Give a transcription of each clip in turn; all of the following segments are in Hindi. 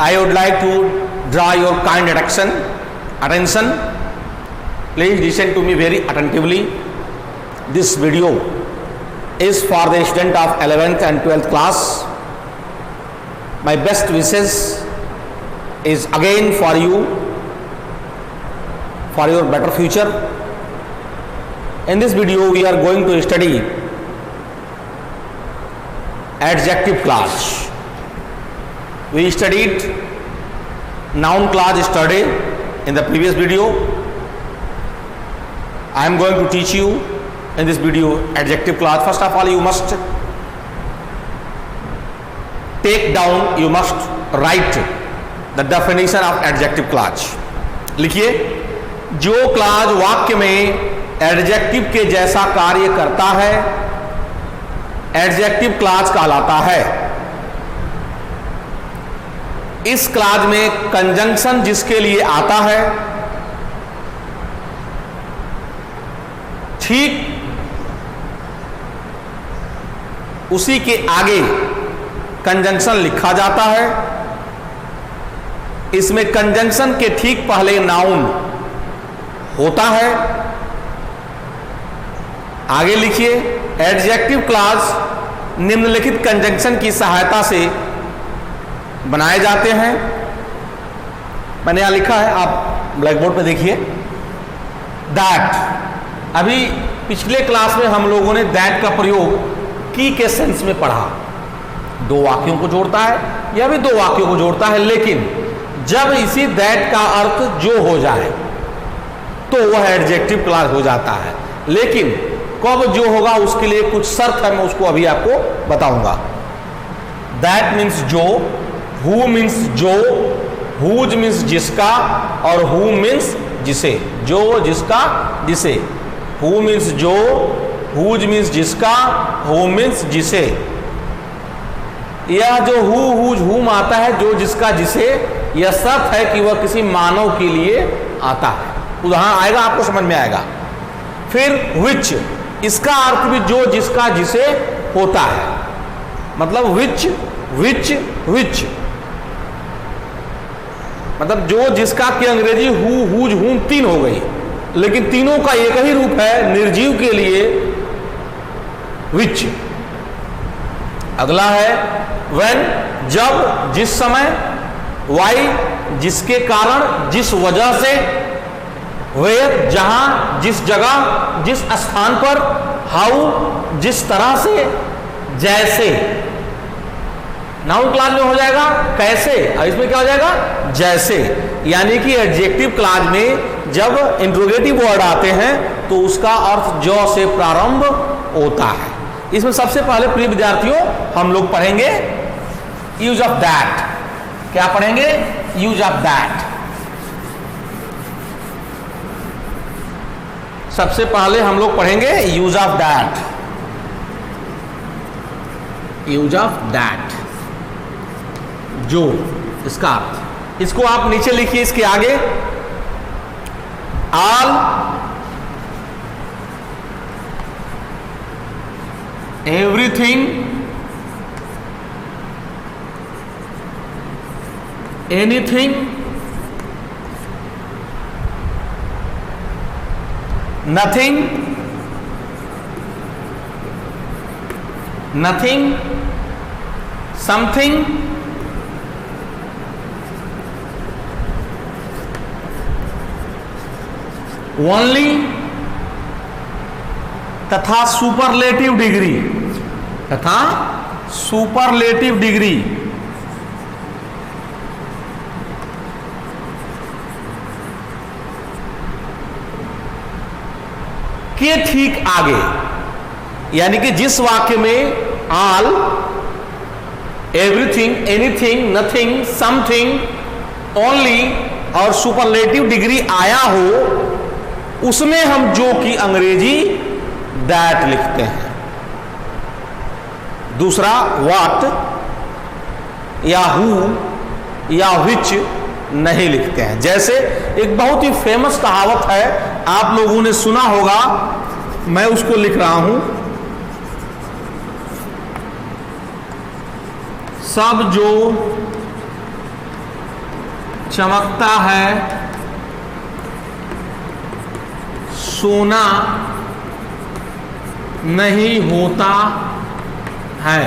I would like to draw your kind attention. Please listen to me very attentively. This video is for the student of 11th and 12th class. My best wishes is again for you, for your better future. In this video we are going to study adjective clause. We studied noun clause yesterday in the previous video. I am going to teach you in this video adjective clause. First of all, you must take down, you must write the definition of adjective clause. लिखिए, जो क्लाज वाक्य में एडजेक्टिव के जैसा कार्य करता है एडजेक्टिव क्लाज कहलाता है। इस क्लाज में कंजंक्शन जिसके लिए आता है ठीक उसी के आगे कंजंक्शन लिखा जाता है। इसमें कंजंक्शन के ठीक पहले नाउन होता है। आगे लिखिए, एडजेक्टिव क्लाज निम्नलिखित कंजंक्शन की सहायता से बनाए जाते हैं। मैंने यहां लिखा है, आप ब्लैक बोर्ड पे देखिए। दैट, अभी पिछले क्लास में हम लोगों ने दैट का प्रयोग की के सेंस में पढ़ा। दो वाक्यों को जोड़ता है, यह भी दो वाक्यों को जोड़ता है, लेकिन जब इसी दैट का अर्थ जो हो जाए तो वह एडजेक्टिव क्लास हो जाता है। लेकिन कब जो होगा उसके लिए कुछ शर्त है, मैं उसको अभी आपको बताऊंगा। दैट मीन्स जो, हु मीन्स जो, हुज मीन्स जिसका, और हु मीन्स जिसे। जो, जिसका, जिसे। हु मीन्स जो, हुज मीन्स जिसका, हु मीन्स जिसे। यह जो हु, हुज, हुम आता है, जो, जिसका, जिसे, यह शर्त है कि वह किसी मानव के लिए आता है। उदाहरण आएगा, आपको समझ में आएगा। फिर विच, इसका अर्थ भी जो, जिसका, जिसे होता है। मतलब विच, विच, विच, मतलब जो, जिसका की अंग्रेजी हु, हुज, हुम तीन हो गई, लेकिन तीनों का एक ही रूप है निर्जीव के लिए, विच। अगला है व्हेन, जब, जिस समय। वाई, जिसके कारण, जिस वजह से। वेयर, जहां, जिस जगह, जिस स्थान पर। हाउ, जिस तरह से, जैसे। नाउन क्लाज में हो जाएगा कैसे, और इसमें क्या हो जाएगा जैसे। यानी कि एडजेक्टिव क्लाज में जब इंट्रोगेटिव वर्ड आते हैं तो उसका अर्थ जो से प्रारंभ होता है। इसमें सबसे पहले प्रिय विद्यार्थियों हम लोग पढ़ेंगे यूज ऑफ दैट। क्या पढ़ेंगे? Use of that. सबसे पहले हम लोग पढ़ेंगे use of that. Use of that, जो, इसका अर्थ। इसको आप नीचे लिखिए, इसके आगे all, everything, anything, nothing, nothing, something, only, तथा सुपरलेटिव डिग्री, तथा सुपरलेटिव डिग्री। के ठीक आगे, यानी कि जिस वाक्य में all, everything, anything, nothing, something, only और सुपरलेटिव डिग्री आया हो उसमें हम जो की अंग्रेजी दैट लिखते हैं। दूसरा व्हाट या हु या विच नहीं लिखते हैं। जैसे एक बहुत ही फेमस कहावत है, आप लोगों ने सुना होगा, मैं उसको लिख रहा हूं। सब जो चमकता है सोना नहीं होता है।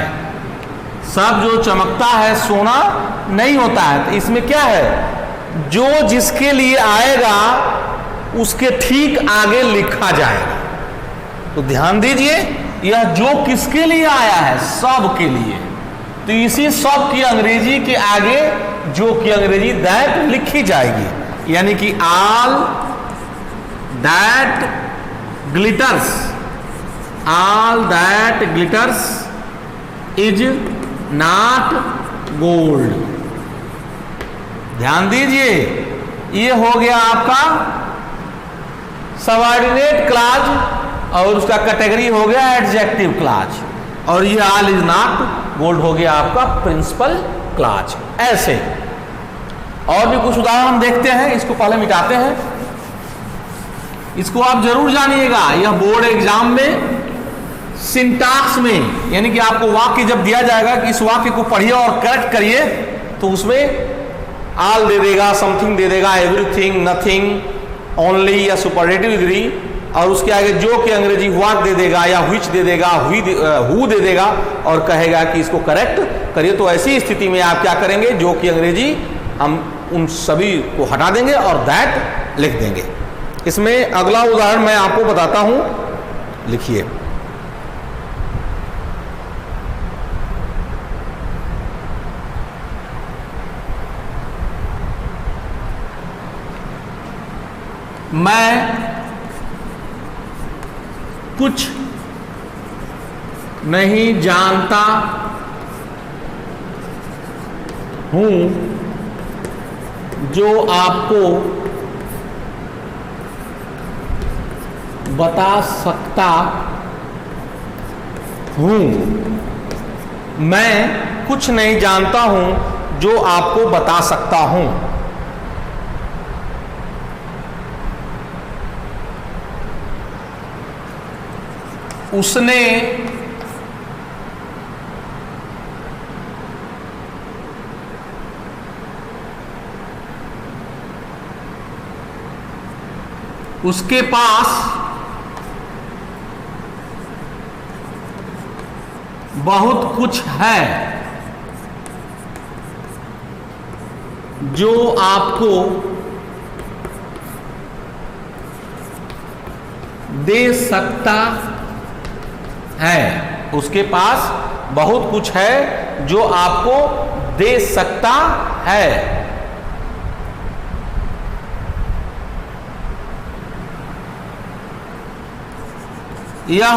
सब जो चमकता है सोना नहीं होता है। तो इसमें क्या है, जो जिसके लिए आएगा उसके ठीक आगे लिखा जाएगा। तो ध्यान दीजिए, यह जो किसके लिए आया है, सब के लिए, तो इसी सब की अंग्रेजी के आगे जो की अंग्रेजी दैट लिखी जाएगी। यानी कि all that glitters, all that glitters is not gold. ध्यान दीजिए, ये हो गया आपका सबऑर्डिनेट क्लॉज और उसका कैटेगरी हो गया एडजेक्टिव क्लॉज, और ये ऑल इज नॉट गोल्ड हो गया आपका प्रिंसिपल क्लॉज। ऐसे और भी कुछ उदाहरण हम देखते हैं, इसको पहले मिटाते हैं। इसको आप जरूर जानिएगा, यह बोर्ड एग्जाम में सिंटैक्स में, यानी कि आपको वाक्य जब दिया जाएगा कि इस वाक्य को पढ़िए और करेक्ट करिए, तो उसमें ऑल दे देगा, समथिंग दे देगा, एवरीथिंग, नथिंग, ओनली या सुपरलेटिव डिग्री, और उसके आगे जो कि अंग्रेजी व्हाट दे देगा या व्हिच दे देगा, हु दे देगा, और कहेगा कि इसको करेक्ट करिए। तो ऐसी स्थिति में आप क्या करेंगे, जो कि अंग्रेजी हम उन सभी को हटा देंगे और दैट लिख देंगे। इसमें अगला उदाहरण मैं आपको बताता हूं, लिखिए। मैं कुछ नहीं जानता हूं जो आपको बता सकता हूं। मैं कुछ नहीं जानता हूं जो आपको बता सकता हूं। उसने उसके पास बहुत कुछ है जो आपको दे सकता है। उसके पास बहुत कुछ है जो आपको दे सकता है। यह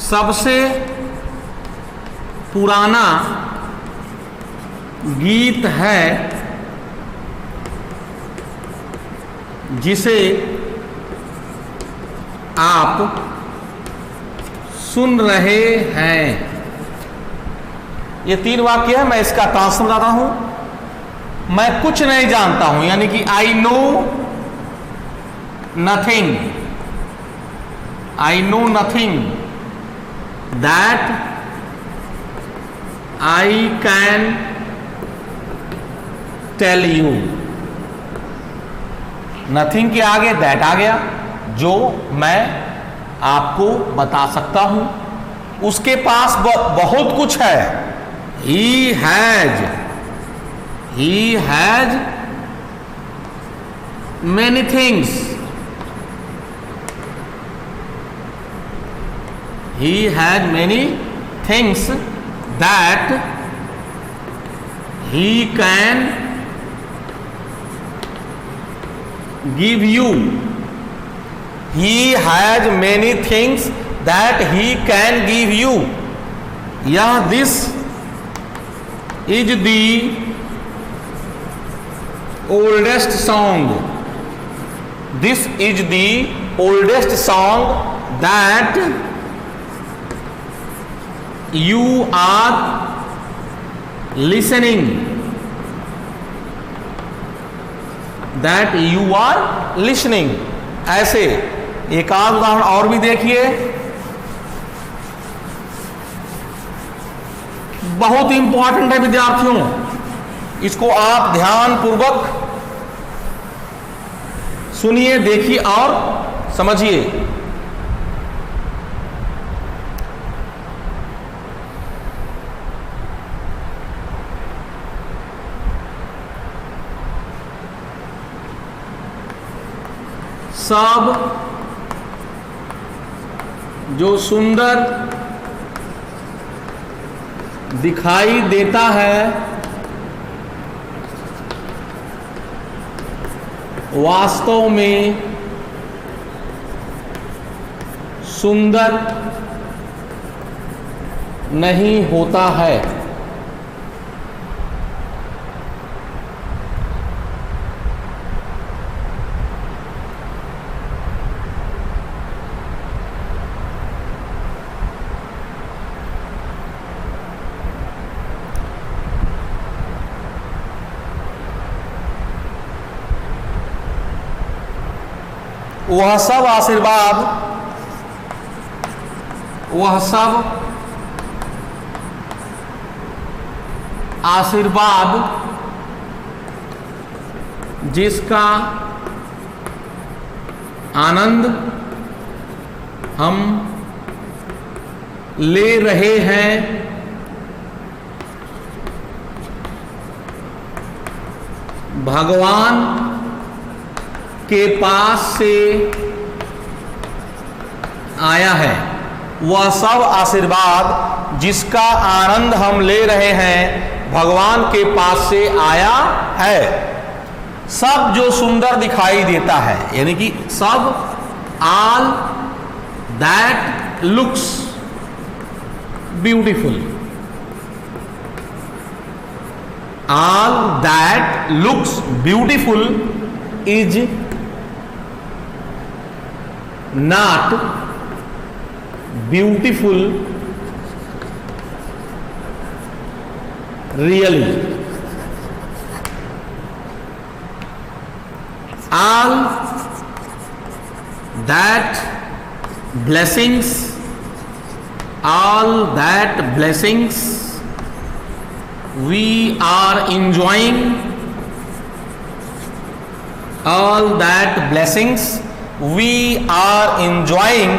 सबसे पुराना गीत है जिसे आप सुन रहे हैं। ये 3 वाक्य है, मैं इसका ट्रांस समझाता हूं। मैं कुछ नहीं जानता हूं, यानी कि I know nothing, I know nothing that I can tell you. Nothing के आगे दैट आ गया, जो मैं आपको बता सकता हूं। उसके पास बहुत कुछ है। He has many things. He had many things that he can give you. He has many things that he can give you. Yeah, this is the oldest song. This is the oldest song that you are listening, that you are listening। ऐसे एक आध उदाहरण और भी देखिए, बहुत इंपॉर्टेंट है विद्यार्थियों। इसको आप ध्यानपूर्वक सुनिए, देखिए और समझिए। सब जो सुंदर दिखाई देता है वास्तव में सुंदर नहीं होता है। वह सब आशीर्वाद, वह सब आशीर्वाद जिसका आनंद हम ले रहे हैं भगवान के पास से आया है। वह सब आशीर्वाद जिसका आनंद हम ले रहे हैं भगवान के पास से आया है। सब जो सुंदर दिखाई देता है, यानी कि सब, all that looks beautiful, all that looks beautiful is not beautiful really. All that blessings, all that blessings we are enjoying, all that blessings we are enjoying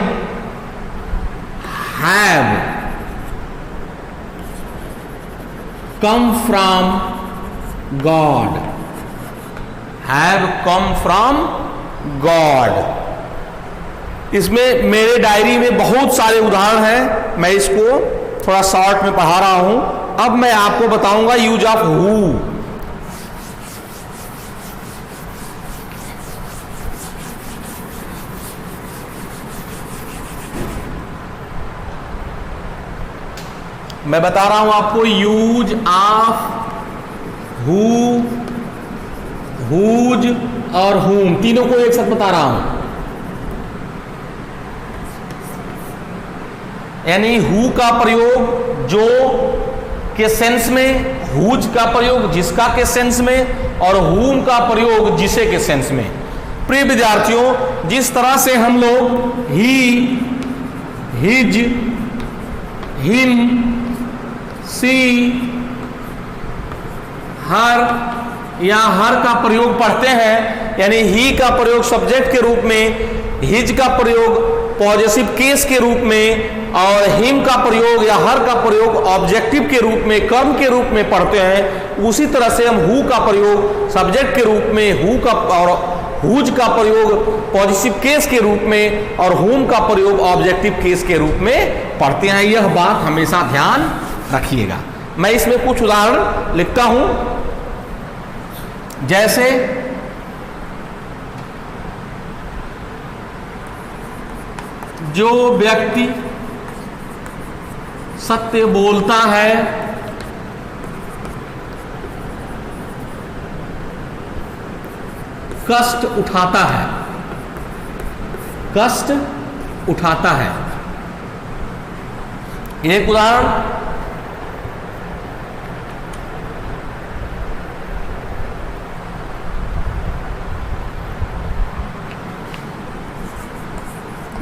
have come from God, have come from God। इसमें मेरे डायरी में बहुत सारे उदाहरण हैं, मैं इसको थोड़ा शॉर्ट में पढ़ा रहा हूं। अब मैं आपको बताऊंगा यूज ऑफ हु। मैं बता रहा हूं आपको यूज ऑफ हु, हुज और हुम, तीनों को एक साथ बता रहा हूं। यानी हु का प्रयोग जो के सेंस में, हुज का प्रयोग जिसका के सेंस में, और हुम का प्रयोग जिसे के सेंस में। प्रिय विद्यार्थियों, जिस तरह से हम लोग ही, हिज, हिम, सी, हर या हर का प्रयोग पढ़ते हैं, यानी ही का प्रयोग सब्जेक्ट के रूप में, हिज का प्रयोग पॉजिटिव केस के रूप में, और हिम का प्रयोग या हर का प्रयोग ऑब्जेक्टिव के रूप में, कर्म के रूप में पढ़ते हैं। उसी तरह से हम हु का प्रयोग सब्जेक्ट के रूप में, हु का और हुज का प्रयोग पॉजिटिव केस के रूप में, और हुम का प्रयोग ऑब्जेक्टिव केस के रूप में पढ़ते हैं। यह बात हमेशा ध्यान रखिएगा। मैं इसमें कुछ उदाहरण लिखता हूं, जैसे जो व्यक्ति सत्य बोलता है कष्ट उठाता है, कष्ट उठाता है। एक उदाहरण,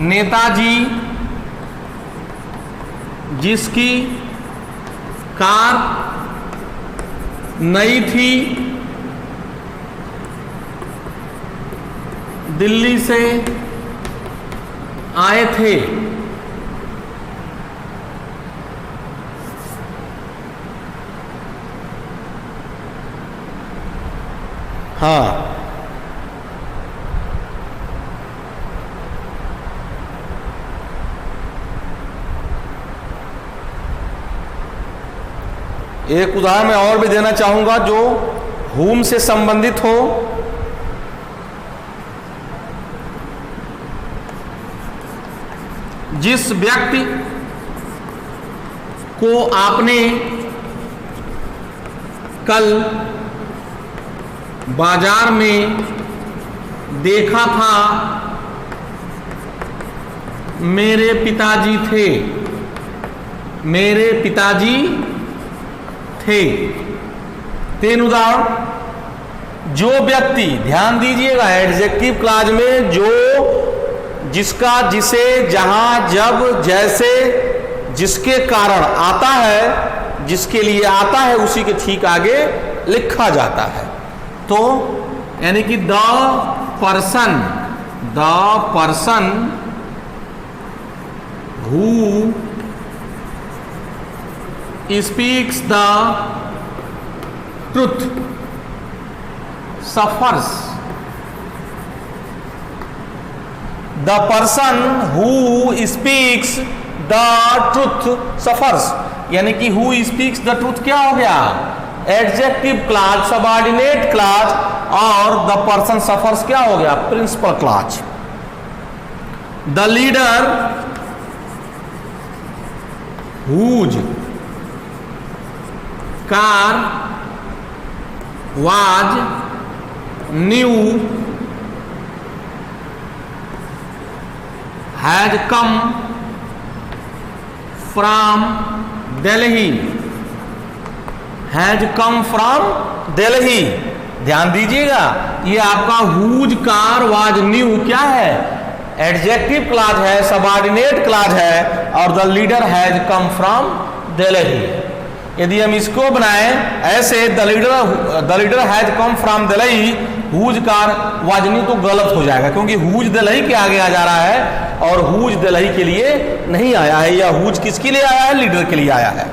नेताजी जिसकी कार नई थी, दिल्ली से आए थे। हाँ, एक उदाहरण मैं और भी देना चाहूंगा जो whom से संबंधित हो। जिस व्यक्ति को आपने कल बाजार में देखा था, मेरे पिताजी थे। मेरे पिताजी थे। तीन उदाहरण। जो व्यक्ति, ध्यान दीजिएगा, एडजेक्टिव क्लॉज में जो, जिसका, जिसे, जहां, जब, जैसे, जिसके कारण आता है, जिसके लिए आता है, उसी के ठीक आगे लिखा जाता है। तो यानी कि the person who speaks the truth suffers. The person who speaks the truth suffers, यानी कि who speaks the truth क्या हो गया? एडजेक्टिव क्लॉज, सबऑर्डिनेट क्लॉज, और the person suffers क्या हो गया? Principal clause. The leader whose car was new had come from Delhi. Had come from Delhi. ध्यान दीजिएगा, ये आपका whose car was new क्या है? एडजेक्टिव क्लॉज है, सबऑर्डिनेट क्लॉज है, और the leader has come from Delhi. यदि हम इसको बनाएं ऐसे, the leader has come from Delhi, whose car was new, तो गलत हो जाएगा, क्योंकि हुज दिल्ली के आगे आ जा रहा है और हुज दिल्ली के लिए नहीं आया है, या हुज किसके लिए आया है? लीडर के लिए आया है।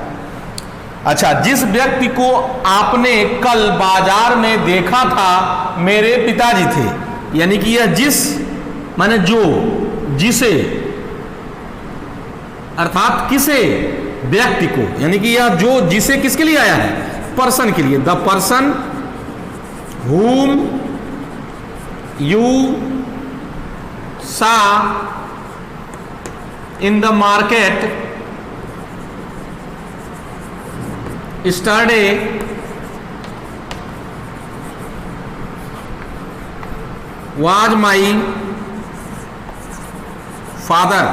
अच्छा, जिस व्यक्ति को आपने कल बाजार में देखा था, मेरे पिताजी थे, यानी कि यह जिस माने जो, जिसे, अर्थात किसे? व्यक्ति को, यानी कि यह जो, जिसे किसके लिए आया है? पर्सन के लिए। The person whom you saw in the market yesterday was my father.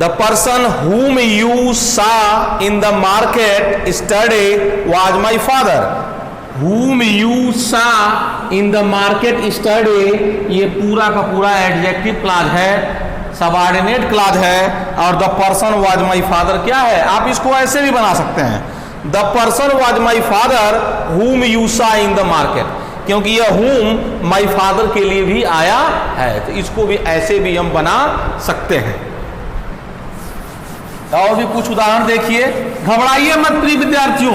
The person whom you saw in the market yesterday was my father. Whom you saw in the market yesterday, ये पूरा का पूरा एडजेक्टिव क्लॉज है, सबऑर्डिनेट क्लॉज है, और the person was my father क्या है? आप इसको ऐसे भी बना सकते हैं, the person was my father whom you saw in the market, क्योंकि यह whom माई फादर के लिए भी आया है, तो इसको भी ऐसे भी हम बना सकते हैं। और भी कुछ उदाहरण देखिए। घबराइए मत प्रिय विद्यार्थियों,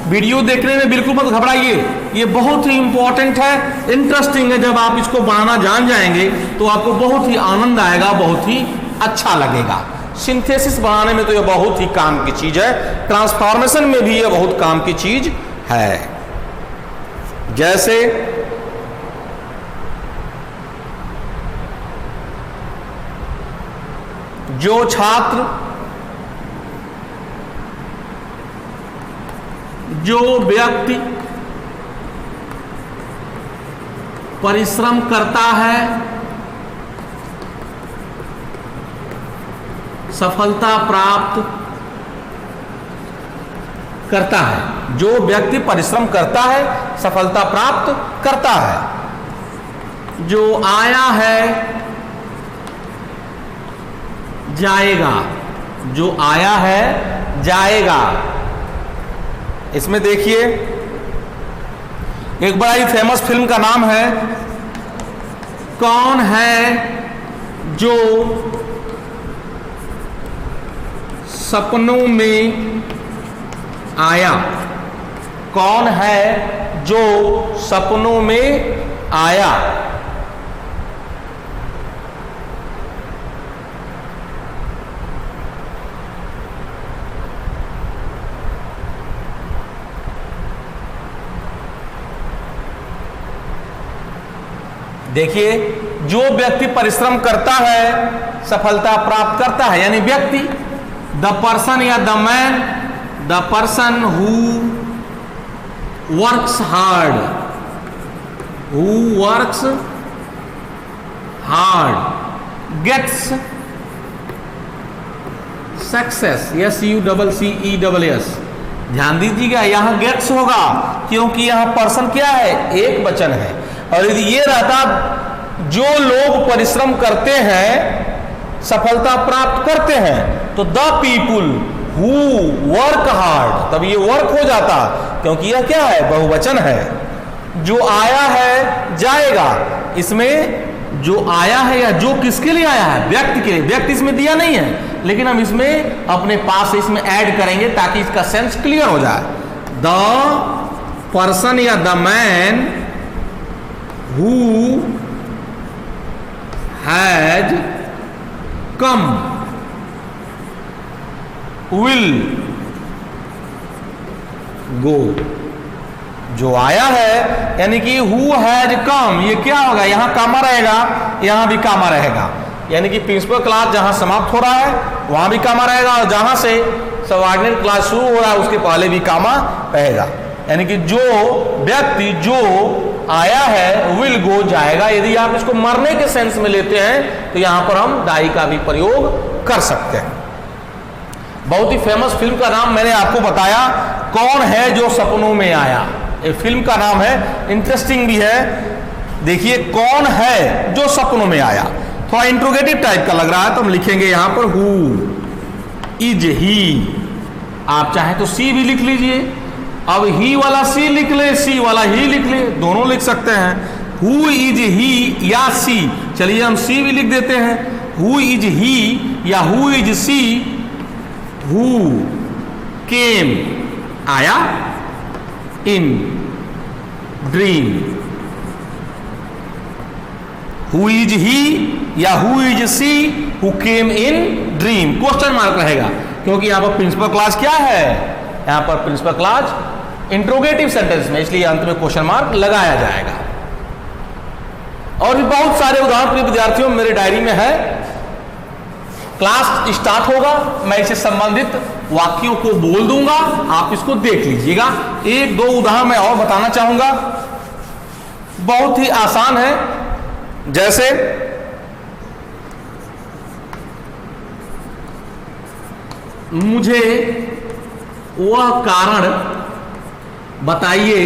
वीडियो देखने में बिल्कुल मत घबराइए, ये बहुत ही इंपॉर्टेंट है, इंटरेस्टिंग है। जब आप इसको बनाना जान जाएंगे तो आपको बहुत ही आनंद आएगा, बहुत ही अच्छा लगेगा। सिंथेसिस बनाने में तो ये बहुत ही काम की चीज है, ट्रांसफॉर्मेशन में भी ये बहुत काम की चीज है। जैसे जो छात्र, जो व्यक्ति परिश्रम करता है, सफलता प्राप्त करता है। जो व्यक्ति परिश्रम करता है, सफलता प्राप्त करता है। जो आया है, जाएगा। जो आया है, जाएगा। इसमें देखिए एक बड़ा ही फेमस फिल्म का नाम है कौन है जो सपनों में आया। कौन है जो सपनों में आया। देखिए जो व्यक्ति परिश्रम करता है सफलता प्राप्त करता है, यानी व्यक्ति, द पर्सन या the man, the person who works hard, who works hard gets success. SUCCESS। ध्यान दीजिएगा यहां गेट्स होगा क्योंकि यहां पर्सन क्या है, एक वचन है। और यदि ये रहता जो लोग परिश्रम करते हैं सफलता प्राप्त करते हैं, तो the people who work hard, तब ये वर्क हो जाता क्योंकि यह क्या है, बहुवचन है। जो आया है जाएगा, इसमें जो आया है या जो किसके लिए आया है, व्यक्ति के लिए। व्यक्ति इसमें दिया नहीं है लेकिन हम इसमें अपने पास इसमें ऐड करेंगे ताकि इसका सेंस क्लियर हो जाए। द पर्सन या the man who has come will go। जो आया है यानी कि who has come, ये क्या होगा, यहां कामा रहेगा, यहां भी कामा रहेगा। यानी कि प्रिंसिपल क्लास जहां समाप्त हो रहा है वहां भी कामा रहेगा और जहां से सबऑर्डिनेट क्लास शुरू हो रहा है उसके पहले भी कामा रहेगा। यानी कि जो व्यक्ति जो आया है विल गो जाएगा। यदि आप इसको मरने के सेंस में लेते हैं तो यहां पर हम डाई का भी प्रयोग कर सकते हैं। बहुत ही फेमस फिल्म का नाम मैंने आपको बताया, कौन है जो सपनों में आया। ये फिल्म का नाम है, इंटरेस्टिंग भी है। देखिए कौन है जो सपनों में आया, थोड़ा इंट्रोगेटिव टाइप का लग रहा है तो हम लिखेंगे यहां पर हु इज ही। आप चाहे तो सी भी लिख लीजिए, अब ही वाला सी लिख ले, सी वाला ही लिख ले, दोनों लिख सकते हैं। हु इज ही या सी, चलिए हम सी भी लिख देते हैं। हु इज ही या who is she, who came आया in dream. Who is he या who is she who came in dream. Question mark रहेगा क्योंकि यहां पर प्रिंसिपल क्लास क्या है, यहां पर प्रिंसिपल क्लास इंट्रोगेटिव सेंटेंस में, इसलिए अंत में क्वेश्चन मार्क लगाया जाएगा। और भी बहुत सारे उदाहरण विद्यार्थियों मेरे डायरी में है। क्लास स्टार्ट होगा, मैं इससे संबंधित वाक्यों को बोल दूंगा, आप इसको देख लीजिएगा। एक दो उदाहरण मैं और बताना चाहूंगा, बहुत ही आसान है। जैसे मुझे वह कारण बताइए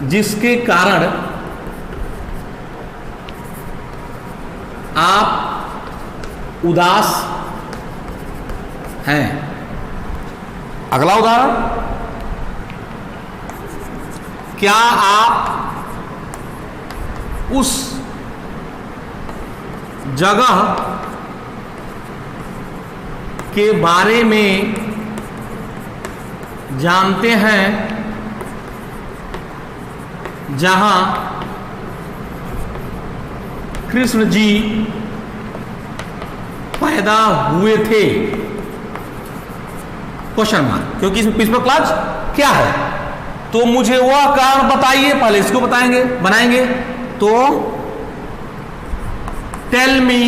जिसके कारण आप उदास हैं। अगला उदाहरण, क्या आप उस जगह के बारे में जानते हैं जहां कृष्ण जी पैदा हुए थे? क्वेश्चन मार्क, क्योंकि इसमें प्रिंसिपल क्लास क्या है। तो मुझे वह कारण बताइए, पहले इसको बनाएंगे। तो tell me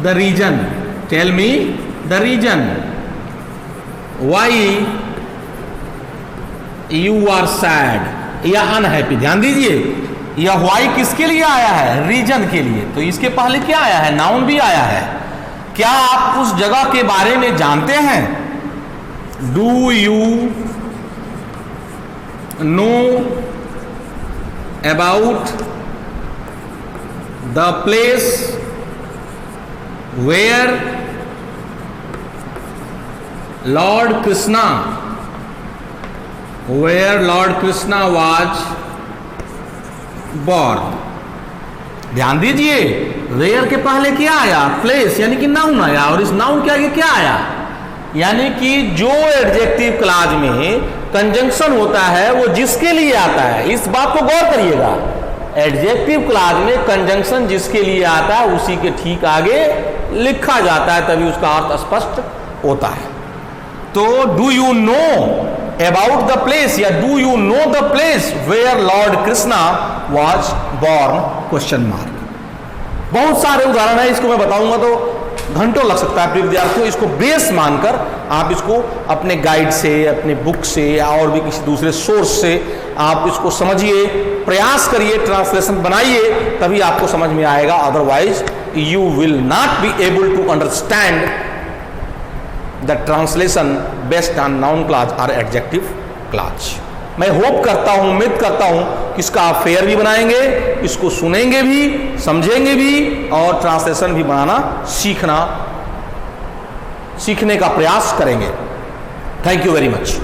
the reason, tell me the reason why you are sad या अनहैप्पी। ध्यान दीजिए यह वाई किसके लिए आया है, रीजन के लिए। तो इसके पहले क्या आया है, नाउन भी आया है। क्या आप उस जगह के बारे में जानते हैं? Do you know about the place where lord Krishna, where lord Krishna was born. ध्यान दीजिए, वेयर के पहले क्या आया? प्लेस, यानी कि नाउन आया, और इस नाउन के आगे क्या आया? यानी कि जो एडजेक्टिव क्लॉज में कंजंक्शन होता है वो जिसके लिए आता है, इस बात को गौर करिएगा। एडजेक्टिव क्लॉज में कंजंक्शन जिसके लिए आता है उसी के ठीक आगे लिखा जाता है, तभी उसका अर्थ स्पष्ट होता है। तो do you know about the place या do you know the place where lord Krishna was born? Question mark. बहुत सारे उदाहरण है, इसको मैं बताऊंगा तो घंटों लग सकता है प्रिय विद्यार्थियों। इसको बेस मानकर आप इसको अपने गाइड से, अपने बुक से या और भी किसी दूसरे सोर्स से आप इसको समझिए, प्रयास करिए, ट्रांसलेशन बनाइए, तभी आपको समझ में आएगा। Otherwise you will not be able to understand the translation based on noun clause और एडजेक्टिव क्लॉज। मैं होप करता हूं, उम्मीद करता हूं कि इसका आप फेयर भी बनाएंगे, इसको सुनेंगे भी, समझेंगे भी और ट्रांसलेशन भी बनाना सीखने का प्रयास करेंगे। Thank you very much.